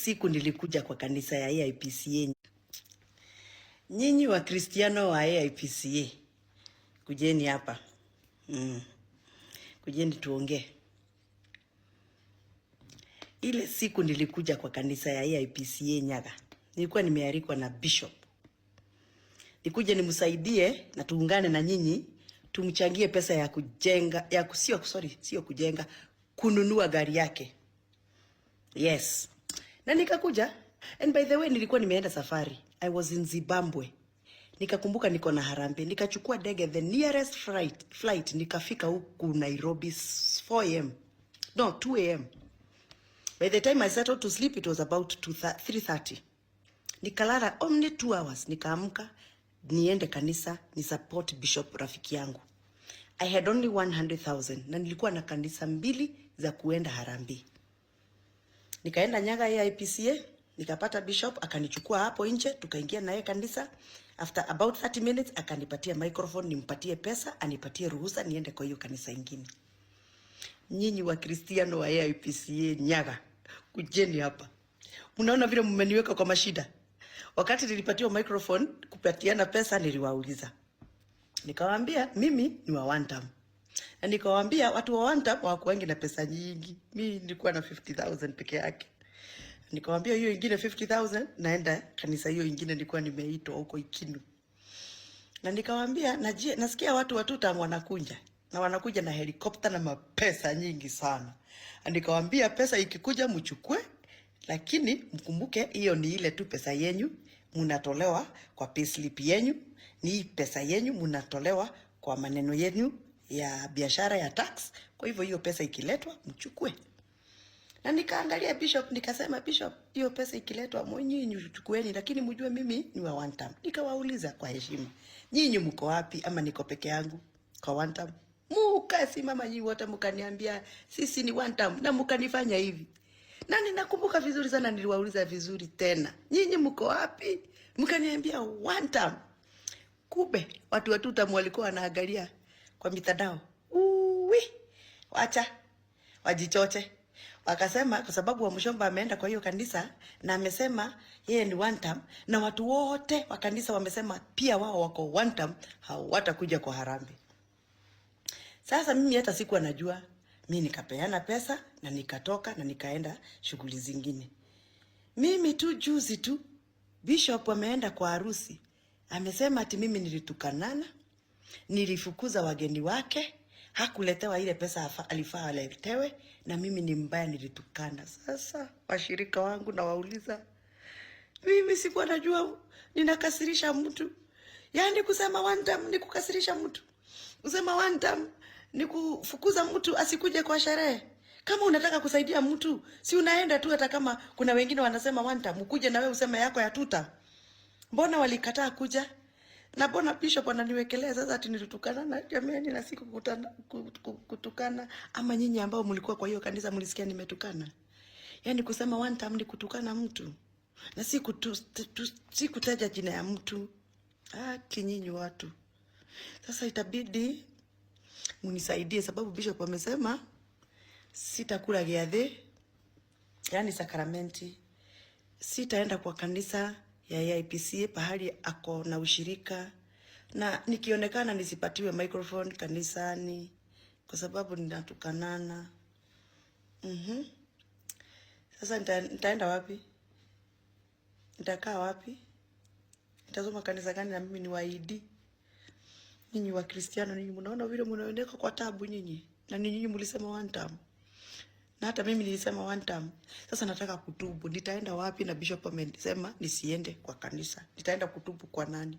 siku nilikuja kwa kanisa ya AIPCA. Nyinyi wa Kristiano wa AIPCA, kujeni hapa. Kujeni tuongee. Ile siku nilikuja kwa kanisa ya AIPCA Nyaga, nilikuwa nimealikwa na Bishop. Nikuje nimsaidie na tuungane na nyinyi tumchangie pesa ya kujenga sio kujenga, kununua gari yake. Yes. Na nikakuja, and by the way nilikuwa nimeenda safari. I was in Zimbabwe. Nikakumbuka niko na Harambee, nikachukua ndege the nearest flight nikafika huku Nairobi 4 am. No, 2 am. By the time I settled to sleep it was about 3:30. Nikalala only 2 hours. Nikaamka niende kanisa ni support Bishop rafiki yangu. I had only 100,000 na nilikuwa na kanisa 2 za kuenda Harambee. Nikaenda Nyaga AIPCA, nikapata Bishop akanichukua hapo nje, tukaingia naye kanisa. After about 30 minutes akanipatia microphone nimpatie pesa, anipatie ruhusa niende kwa hiyo kanisa ingine. Nyinyi wa Kristiano wa AIPCA Nyaga, kujeni hapa. Mnaona vile mmeniweka kwa mashida. Wakati nilipatiwa microphone kupatiana pesa niliwauliza. Nikawaambia mimi ni wa one time. Na nikawaambia watu wa one time wako wengi na pesa nyingi. Mimi nilikuwa na 50,000 peke yake. Nikawaambia hiyo ingine 50,000 naenda kanisa hiyo ingine nilikuwa nimeitwa huko Ikinu. Na nikawaambia nasikia watu watutam wanakuja. Na wanakuja na helikopta na mapesa nyingi sana. Na nikawaambia pesa ikikuja mchukue, lakini mkumbuke hiyo ni ile tu pesa yenyu mnatolewa kwa payslip yenyu, ni pesa yenyu mnatolewa kwa maneno yenyu ya biashara ya tax. Kwa hivyo hiyo pesa ikiletwa mchukue. Na nikaangalia Bishop nikasema, Bishop hiyo pesa ikiletwa mwenyewe chukueni, lakini mjue mimi ni wa one time. Nikawauliza kwa heshima, nyinyi mko wapi ama niko peke yangu kwa one time? Mkasimama nyinyi wote mkaniambia sisi ni one time na mkanifanya hivi. Na ninakumbuka vizuri sana niliwauliza vizuri tena, nyinyi mko wapi? Mkaniambia one time. Kube watu watutam walikuwa wanaangalia kwa mitandao. Wacha wajichoche. Wakasema kwa sababu wa Mshomba ameenda kwa hiyo kanisa na amesema yeye ni one time, na watu wote wa kanisa wamesema pia wao wako one time, hawatakuja kwa Harambee. Sasa mimi hata sikuwa najua. Mimi nikapeana pesa na nikatoka na nikaenda shughuli zingine. Mimi tu juzi tu Bishop ameenda kwa harusi. Amesema ati mimi nilitukanana, nilifukuza wageni wake, hakuletewa ile pesa alifaa aletewe, na mimi ni mbaya nilitukana. Sasa washirika wangu na wauliza, mimi sikuwa najua ninakasirisha mtu. Yaani kusema one time ni kukasirisha mtu. Kusema one time ni kufukuza mtu asikuje kwa sherehe. Kama unataka kusaidia mtu, si unaenda tu, hata kama kuna wengine wanasema one time ukuje na wewe useme yako ya tuta. Mbona walikataa kuja? Na mbona Bishop ananiwekelea sasa ati nilitukana? Na jamani, na siku kutukana. Ama nyinyi ambao mlikuwa kwa hiyo kanisa mlisikia nimetukana? Yaani kusema one time ni kutukana mtu. Na si kutaja jina ya mtu. Nyinyi watu. Sasa itabidi munisaidie, sababu Bishop amesema sitakula giadhi, yani sakramenti. Sitaenda kwa kanisa ya AIPCA pahali ako na ushirika, na nikionekana nisipatiwe microphone kanisani kwa sababu ninatukanana. Sasa nitaenda wapi? Nitakaa wapi? Nitasoma kanisa gani na mimi ni waidi? Nyinyi wa Kristiano, nyinyi mnaona vile mnaendeka kwa tabu nyinyi. Na nyinyi mlisema one time. Na hata mimi nilisema one time. Sasa nataka kutubu. Nitaenda wapi na Bishop amesema nisiende kwa kanisa? Nitaenda kutubu kwa nani?